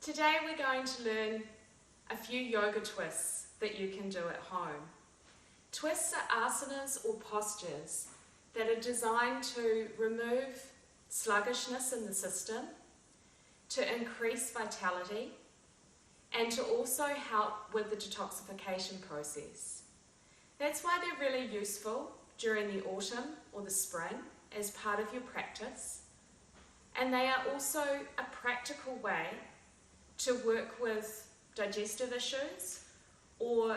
Today we're going to learn a few yoga twists that you can do at home. Twists are asanas or postures that are designed to remove sluggishness in the system, to increase vitality, and to also help with the detoxification process. That's why they're really useful during the autumn or the spring as part of your practice. And they are also a practical way to work with digestive issues or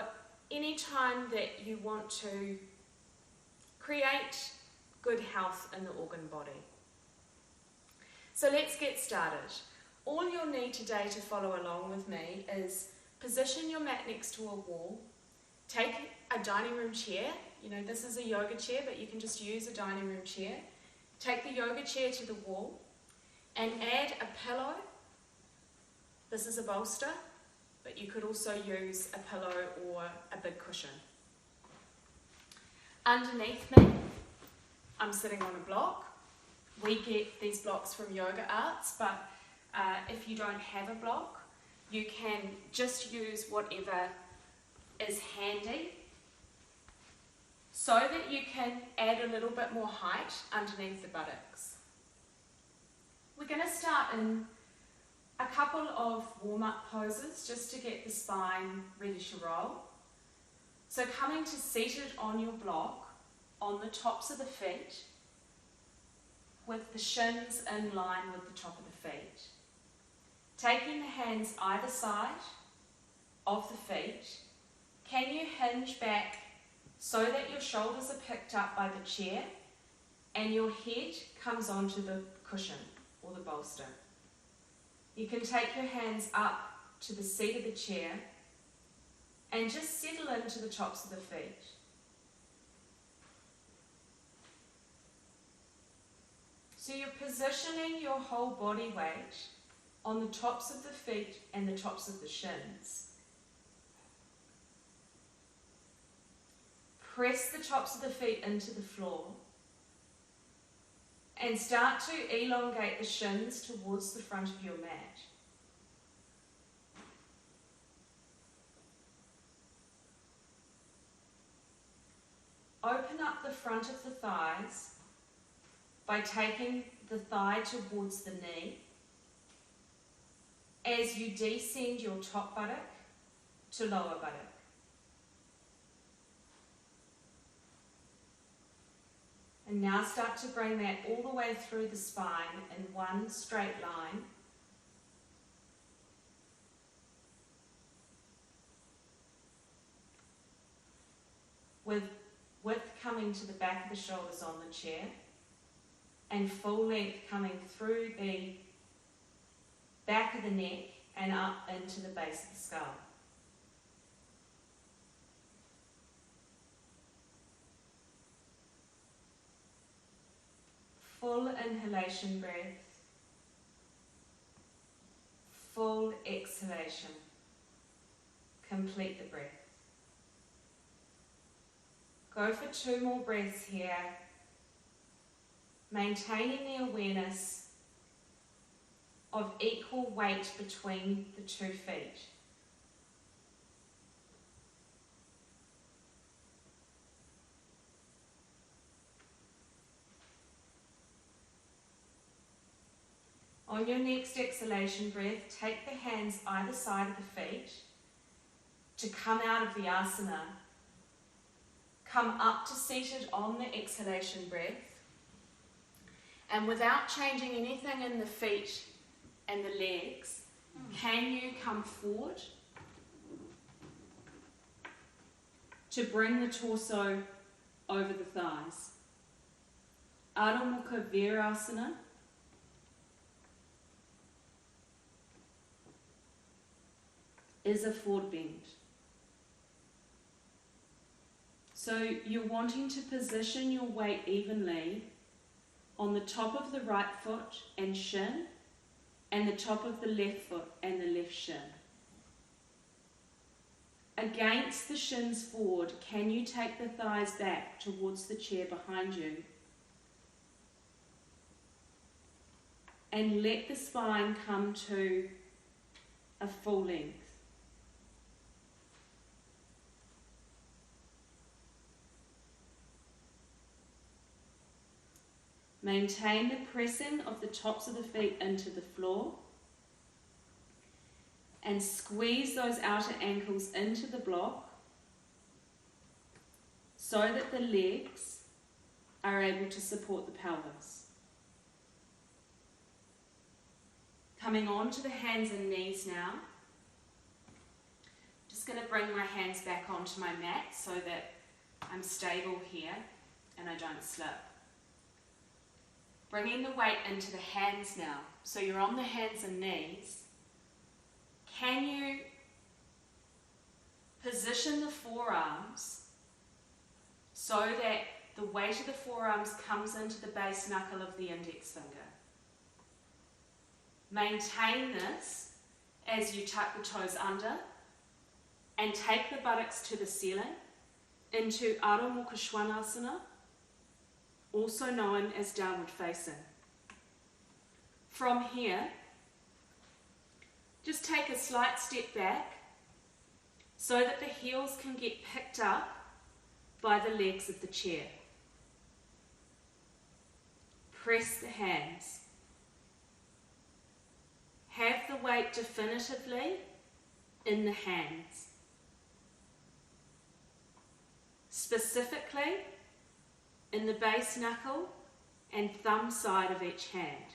any time that you want to create good health in the organ body. So let's get started. All you'll need today to follow along with me is position your mat next to a wall, take a dining room chair, this is a yoga chair but you can just use a dining room chair, take the yoga chair to the wall and add a pillow. This is a bolster, but you could also use a pillow or a big cushion. Underneath me, I'm sitting on a block. We get these blocks from Yoga Arts, but if you don't have a block, you can just use whatever is handy so that you can add a little bit more height underneath the buttocks. We're going to start in a couple of warm-up poses just to get the spine ready to roll. So coming to seated on your block on the tops of the feet with the shins in line with the top of the feet. Taking the hands either side of the feet, can you hinge back so that your shoulders are picked up by the chair and your head comes onto the cushion or the bolster. You can take your hands up to the seat of the chair and just settle into the tops of the feet. So you're positioning your whole body weight on the tops of the feet and the tops of the shins. Press the tops of the feet into the floor and start to elongate the shins towards the front of your mat. Open up the front of the thighs by taking the thigh towards the knee as you descend your top buttock to lower buttock. And now start to bring that all the way through the spine in one straight line. With width coming to the back of the shoulders on the chair and full length coming through the back of the neck and up into the base of the skull. Full inhalation breath, full exhalation. Complete the breath. Go for 2 more breaths here, maintaining the awareness of equal weight between the 2 feet. On your next exhalation breath, take the hands either side of the feet to come out of the asana. Come up to seated on the exhalation breath. And without changing anything in the feet and the legs, can you come forward to bring the torso over the thighs? Adho Mukha Virasana. Is a forward bend. So you're wanting to position your weight evenly on the top of the right foot and shin and the top of the left foot and the left shin. Against the shins forward, can you take the thighs back towards the chair behind you? And let the spine come to a full length. Maintain the pressing of the tops of the feet into the floor and squeeze those outer ankles into the block so that the legs are able to support the pelvis. Coming on to the hands and knees now. Just going to bring my hands back onto my mat so that I'm stable here and I don't slip. Bringing the weight into the hands now. So you're on the hands and knees. Can you position the forearms so that the weight of the forearms comes into the base knuckle of the index finger? Maintain this as you tuck the toes under and take the buttocks to the ceiling into Ardha Mukha Svanasana, also known as downward facing. From here, just take a slight step back so that the heels can get picked up by the legs of the chair. Press the hands. Have the weight definitively in the hands. Specifically in the base knuckle and thumb side of each hand.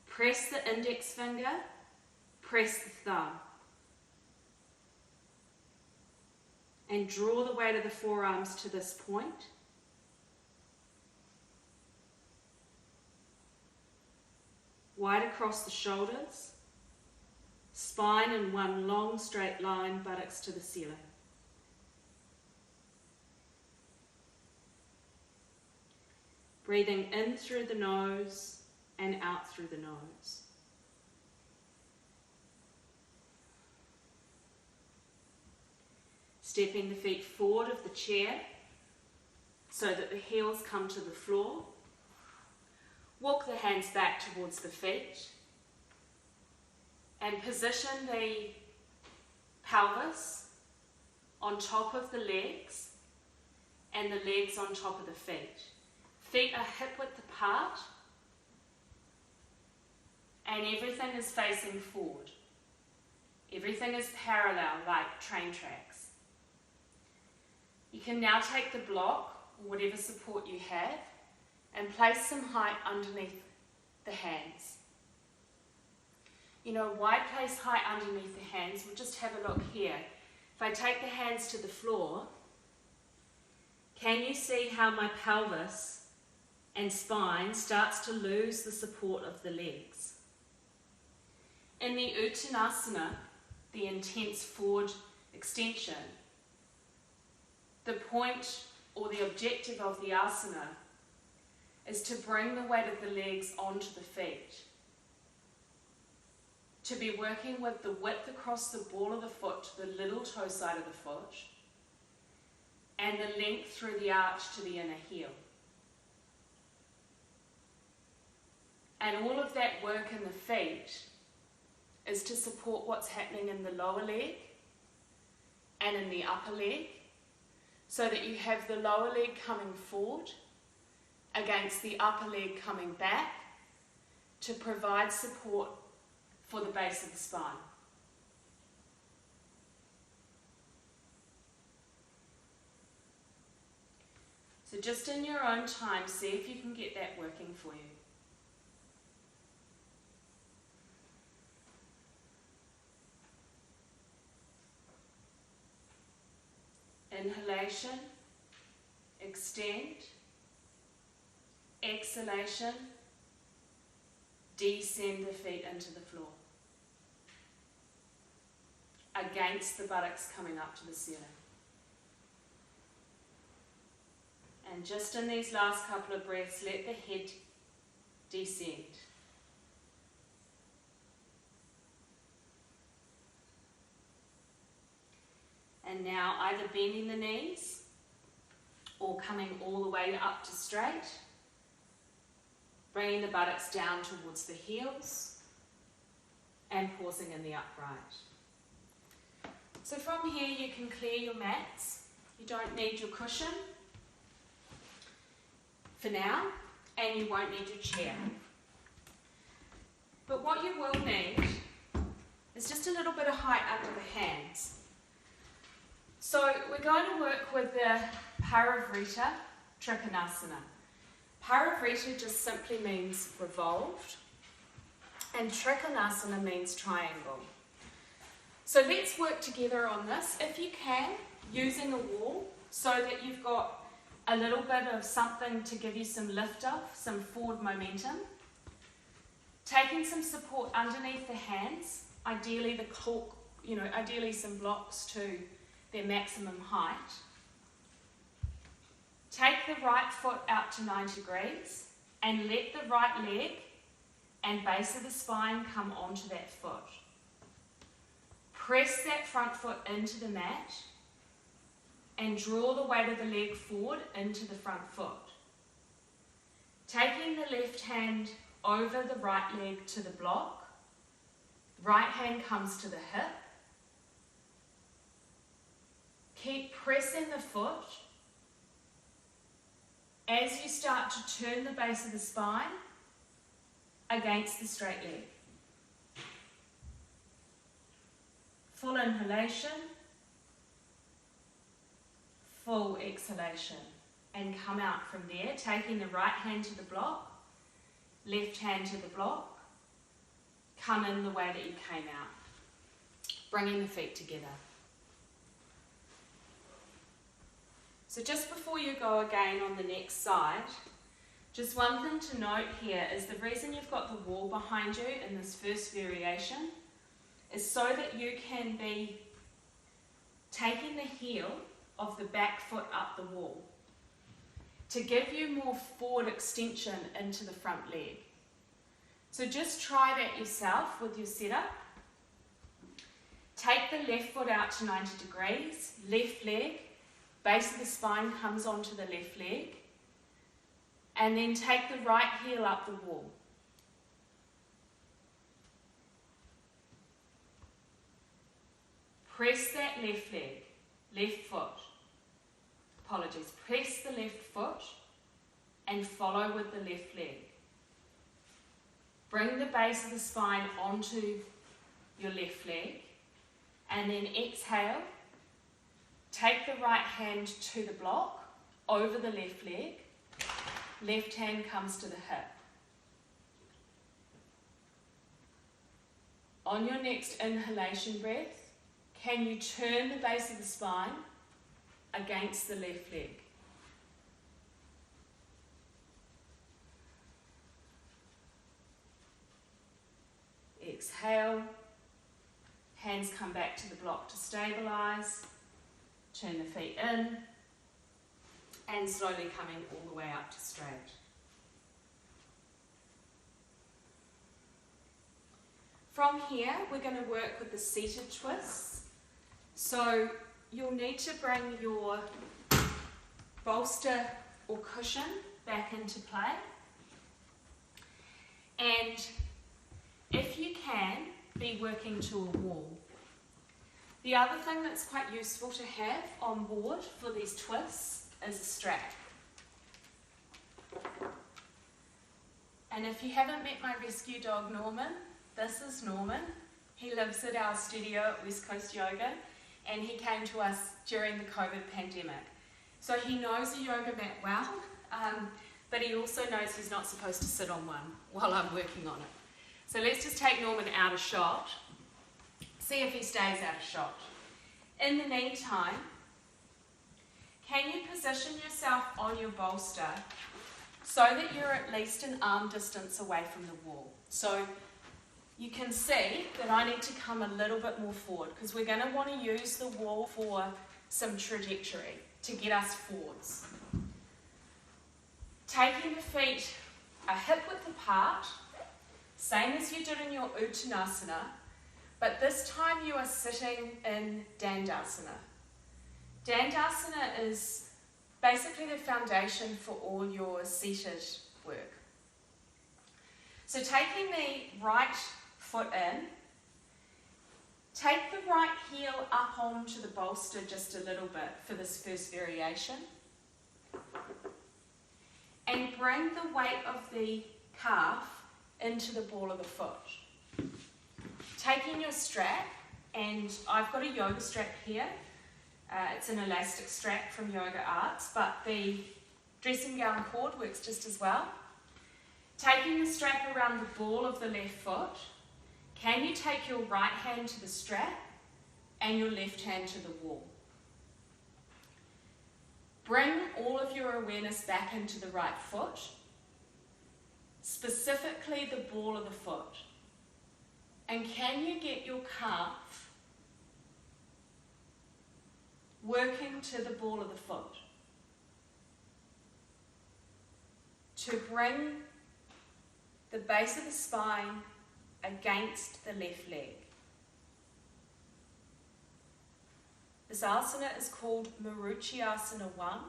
Press the index finger, press the thumb. And draw the weight of the forearms to this point. Wide across the shoulders. Spine in one long straight line, buttocks to the ceiling. Breathing in through the nose and out through the nose. Stepping the feet forward of the chair so that the heels come to the floor. Walk the hands back towards the feet and position the pelvis on top of the legs and the legs on top of the feet. Feet are hip-width apart and everything is facing forward. Everything is parallel like train tracks. You can now take the block, or whatever support you have, and place some height underneath the hands. You know, why place height underneath the hands? We'll just have a look here. If I take the hands to the floor, can you see how my pelvis and spine starts to lose the support of the legs? In the Uttanasana, the intense forward extension, the point or the objective of the asana is to bring the weight of the legs onto the feet, to be working with the width across the ball of the foot to the little toe side of the foot, and the length through the arch to the inner heel. And all of that work in the feet is to support what's happening in the lower leg and in the upper leg, so that you have the lower leg coming forward against the upper leg coming back to provide support for the base of the spine. So just in your own time, see if you can get that working for you. Inhalation, extend. Exhalation, descend the feet into the floor. Against the buttocks coming up to the ceiling. And just in these last couple of breaths, let the head descend. And now either bending the knees or coming all the way up to straight. bringing the buttocks down towards the heels and pausing in the upright. So from here you can clear your mats. You don't need your cushion for now, and you won't need your chair. But what you will need is just a little bit of height under the hands. So we're going to work with the Paravarita Triphanasana. Paravarita just simply means revolved, and Triphanasana means triangle. So let's work together on this, if you can, using a wall so that you've got a little bit of something to give you some lift off, some forward momentum. Taking some support underneath the hands, ideally the cork, ideally some blocks to their maximum height. Take the right foot out to 90 degrees and let the right leg and base of the spine come onto that foot. Press that front foot into the mat and draw the weight of the leg forward into the front foot. Taking the left hand over the right leg to the block, right hand comes to the hip. Keep pressing the foot. As you start to turn the base of the spine against the straight leg. Full inhalation, full exhalation, and come out from there, taking the right hand to the block, left hand to the block, come in the way that you came out, bringing the feet together. So just before you go again on the next side, just one thing to note here is the reason you've got the wall behind you in this first variation is so that you can be taking the heel of the back foot up the wall to give you more forward extension into the front leg. So just try that yourself with your setup. Take the left foot out to 90 degrees, left leg, base of the spine comes onto the left leg, and then take the right heel up the wall. Press that left leg, left foot. Apologies. Press the left foot and follow with the left leg. Bring the base of the spine onto your left leg and then exhale. Take the right hand to the block, over the left leg. Left hand comes to the hip. On your next inhalation breath, can you turn the base of the spine against the left leg? Exhale. Hands come back to the block to stabilize. Turn the feet in. And slowly coming all the way up to straight. From here, we're going to work with the seated twists. So you'll need to bring your bolster or cushion back into play. And if you can, be working to a wall. The other thing that's quite useful to have on board for these twists is a strap. And if you haven't met my rescue dog Norman, this is Norman. He lives at our studio at West Coast Yoga, and he came to us during the COVID pandemic. So he knows a yoga mat well, but he also knows he's not supposed to sit on one while I'm working on it. So let's just take Norman out of shot, see if he stays out of shot. In the meantime, can you position yourself on your bolster so that you're at least an arm distance away from the wall? So you can see that I need to come a little bit more forward because we're going to want to use the wall for some trajectory to get us forwards. Taking the feet a hip width apart, same as you did in your Uttanasana, but this time you are sitting in Dandasana. Dandasana is basically the foundation for all your seated work. So taking the right foot in, take the right heel up onto the bolster just a little bit for this first variation. And bring the weight of the calf into the ball of the foot. Taking your strap, and I've got a yoga strap here. It's an elastic strap from Yoga Arts, but the dressing gown cord works just as well. Taking the strap around the ball of the left foot, can you take your right hand to the strap and your left hand to the wall? Bring all of your awareness back into the right foot, specifically the ball of the foot. And can you get your calf working to the ball of the foot? To bring the base of the spine against the left leg. This asana is called Maruchi Asana One,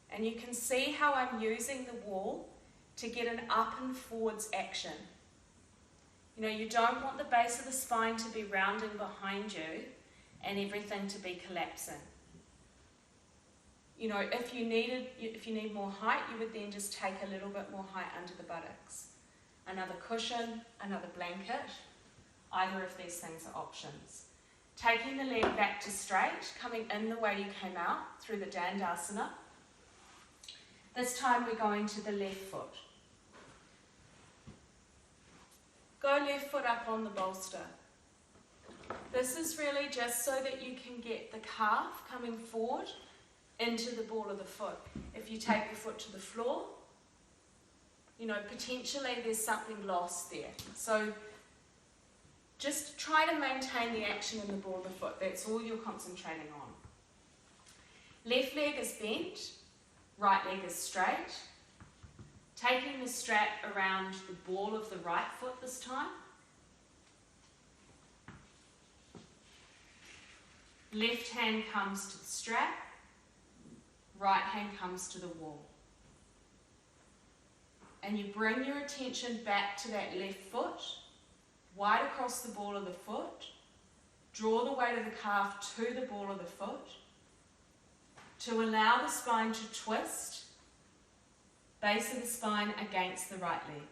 and you can see how I'm using the wall to get an up and forwards action. You know, you don't want the base of the spine to be rounding behind you and everything to be collapsing. You know, if you need more height, you would then just take a little bit more height under the buttocks. Another cushion, another blanket, either of these things are options. Taking the leg back to straight, coming in the way you came out through the Dandasana. This time we're going to the left foot. Go left foot up on the bolster. This is really just so that you can get the calf coming forward into the ball of the foot. If you take the foot to the floor, you know, potentially there's something lost there. So just try to maintain the action in the ball of the foot. That's all you're concentrating on. Left leg is bent, right leg is straight. Taking the strap around the ball of the right foot this time. Left hand comes to the strap, right hand comes to the wall. And you bring your attention back to that left foot, wide across the ball of the foot. Draw the weight of the calf to the ball of the foot to allow the spine to twist, base of the spine against the right leg.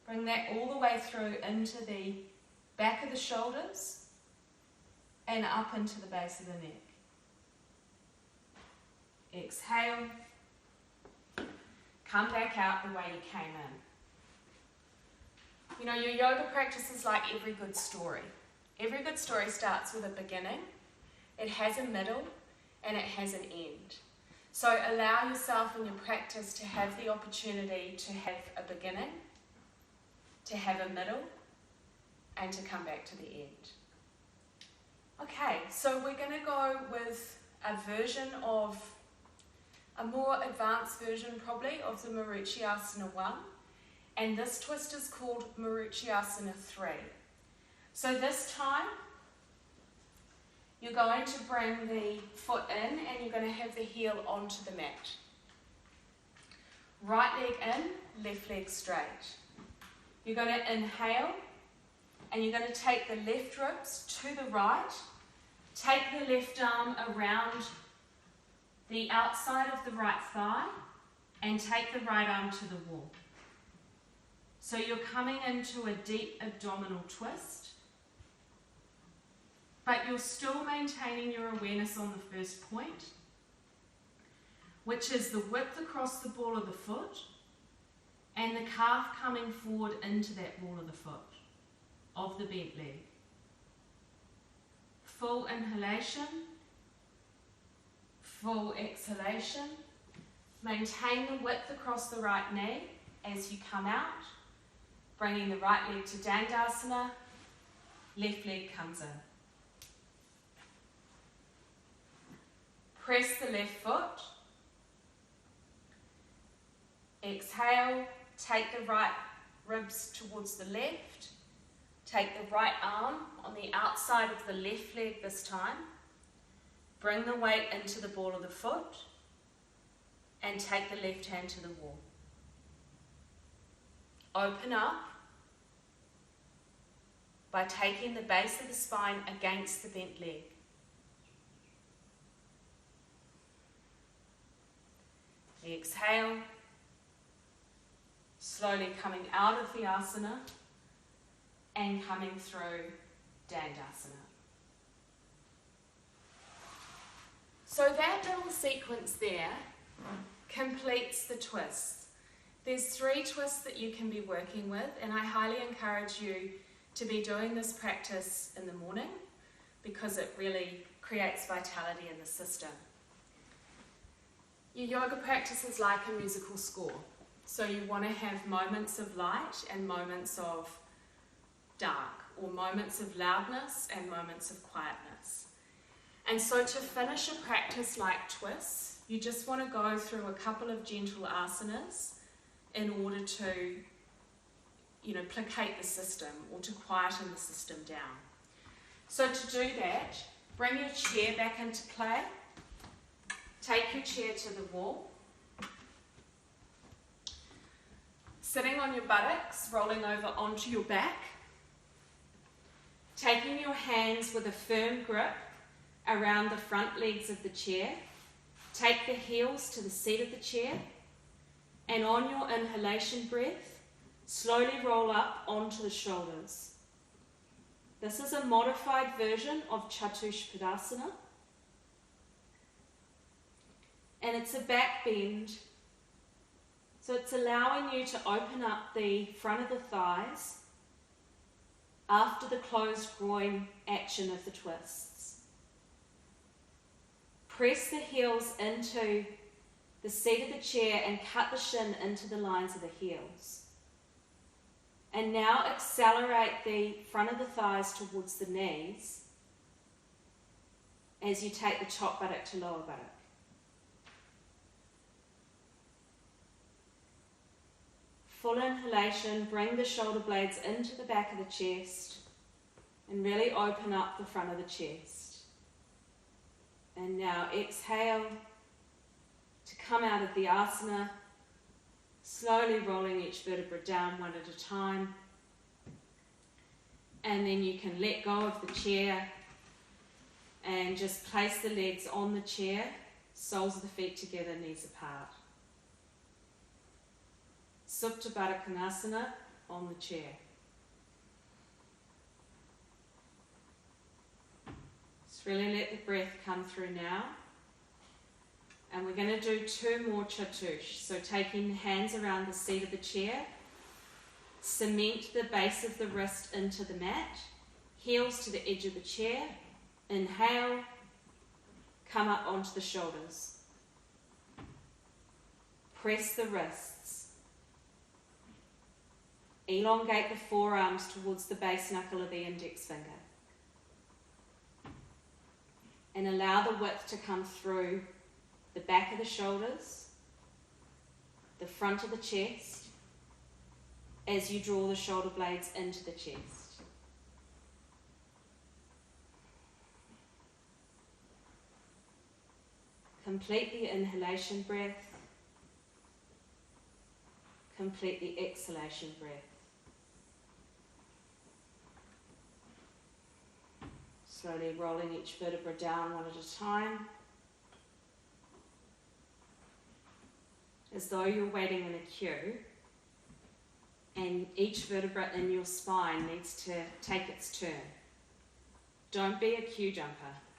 Bring that all the way through into the back of the shoulders and up into the base of the neck. Exhale. Come back out the way you came in. You know, your yoga practice is like every good story. Every good story starts with a beginning, it has a middle, and it has an end. So allow yourself in your practice to have the opportunity to have a beginning, to have a middle, and to come back to the end. Okay, so we're going to go with a version of, a more advanced version probably, of the Maruchi Asana One. And this twist is called Maruchi Asana 3. So this time, you're going to bring the foot in and you're going to have the heel onto the mat. Right leg in, left leg straight. You're going to inhale and you're going to take the left ribs to the right. Take the left arm around the outside of the right thigh and take the right arm to the wall. So you're coming into a deep abdominal twist, but you're still maintaining your awareness on the first point, which is the width across the ball of the foot and the calf coming forward into that ball of the foot of the bent leg. Full inhalation, full exhalation. Maintain the width across the right knee as you come out, bringing the right leg to Dandasana, left leg comes in. Press the left foot. Exhale, take the right ribs towards the left. Take the right arm on the outside of the left leg this time. Bring the weight into the ball of the foot and take the left hand to the wall. open up by taking the base of the spine against the bent leg. Exhale, slowly coming out of the asana and coming through Dandasana. So that little sequence there completes the twists. There's 3 twists that you can be working with, and I highly encourage you to be doing this practice in the morning because it really creates vitality in the system. Your yoga practice is like a musical score. So you want to have moments of light and moments of dark, or moments of loudness and moments of quietness. And so to finish a practice like twists, you just want to go through a couple of gentle asanas in order to, placate the system or to quieten the system down. So to do that, bring your chair back into play. Take your chair to the wall. Sitting on your buttocks, rolling over onto your back. Taking your hands with a firm grip around the front legs of the chair. Take the heels to the seat of the chair. And on your inhalation breath, slowly roll up onto the shoulders. This is a modified version of Chatushpadasana. And it's a back bend, so it's allowing you to open up the front of the thighs after the closed groin action of the twists. Press the heels into the seat of the chair and cut the shin into the lines of the heels. And now accelerate the front of the thighs towards the knees as you take the top buttock to lower buttock. Full inhalation, bring the shoulder blades into the back of the chest and really open up the front of the chest. And now exhale to come out of the asana, slowly rolling each vertebra down one at a time. And then you can let go of the chair and just place the legs on the chair, soles of the feet together, knees apart. Supta Baddha Konasana on the chair. Just really let the breath come through now. And we're going to do 2 more chatush. So taking the hands around the seat of the chair, cement the base of the wrist into the mat, heels to the edge of the chair, inhale, come up onto the shoulders. Press the wrists. Elongate the forearms towards the base knuckle of the index finger. And allow the width to come through the back of the shoulders, the front of the chest, as you draw the shoulder blades into the chest. Complete the inhalation breath. Complete the exhalation breath. Slowly rolling each vertebra down one at a time, as though you're waiting in a queue, and each vertebra in your spine needs to take its turn. Don't be a queue jumper.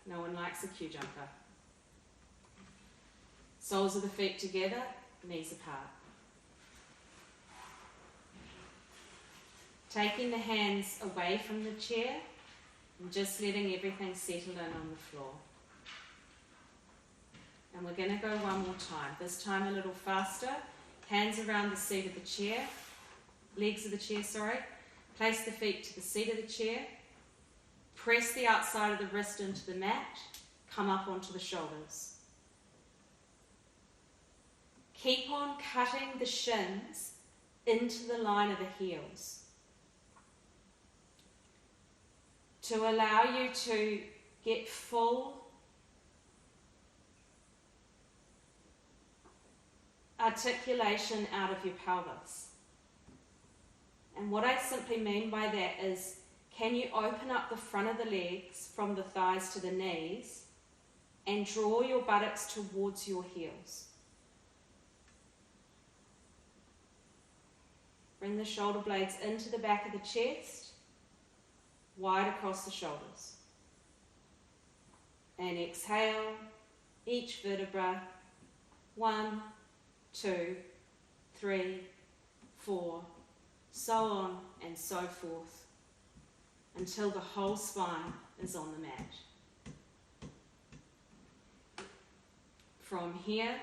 No one likes a queue jumper. Soles of the feet together, knees apart. Taking the hands away from the chair and just letting everything settle in on the floor. And we're going to go one more time. This time a little faster. Hands around the seat of the chair. Legs of the chair, sorry. Place the feet to the seat of the chair. Press the outside of the wrist into the mat. Come up onto the shoulders. Keep on cutting the shins into the line of the heels, to allow you to get full articulation out of your pelvis. And what I simply mean by that is, can you open up the front of the legs from the thighs to the knees and draw your buttocks towards your heels? Bring the shoulder blades into the back of the chest, wide across the shoulders. And exhale, each vertebra, 1, 2, 3, 4, so on and so forth, until the whole spine is on the mat. From here,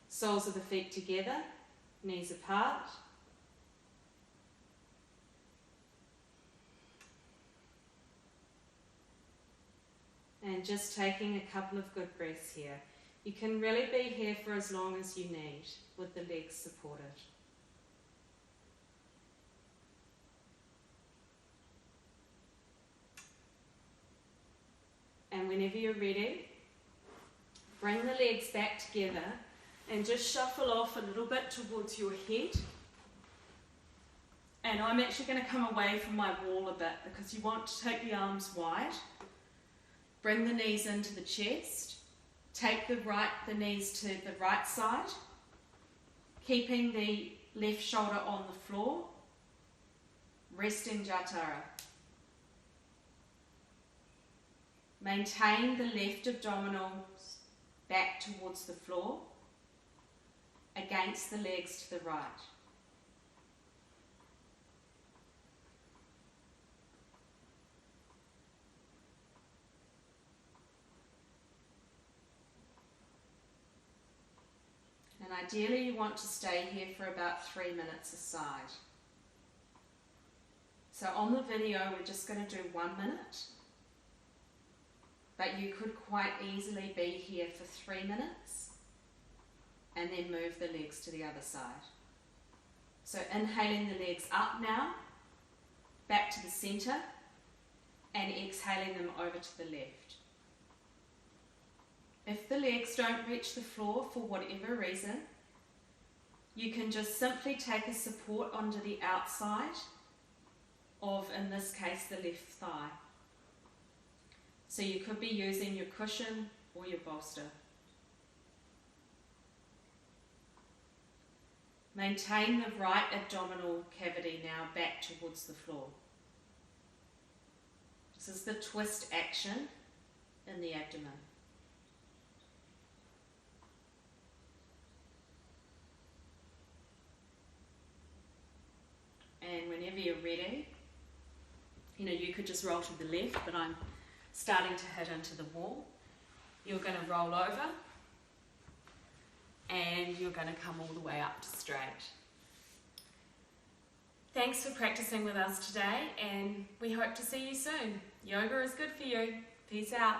soles of the feet together, knees apart. And just taking a couple of good breaths here. You can really be here for as long as you need with the legs supported. And whenever you're ready, bring the legs back together and just shuffle off a little bit towards your head. And I'm actually going to come away from my wall a bit because you want to take the arms wide. Bring the knees into the chest. Take the knees to the right side, keeping the left shoulder on the floor. Resting Jatara. Maintain the left abdominals back towards the floor, against the legs to the right. And ideally you want to stay here for about 3 minutes aside. So on the video we're just going to do 1 minute, but you could quite easily be here for 3 minutes and then move the legs to the other side. So inhaling the legs up now, back to the centre, and exhaling them over to the left. If the legs don't reach the floor for whatever reason, you can just simply take a support onto the outside of, in this case, the left thigh. So you could be using your cushion or your bolster. Maintain the right abdominal cavity now back towards the floor. This is the twist action in the abdomen. And whenever you're ready, you could just roll to the left, but I'm starting to hit into the wall. You're going to roll over and you're going to come all the way up to straight. Thanks for practicing with us today, and we hope to see you soon. Yoga is good for you. Peace out.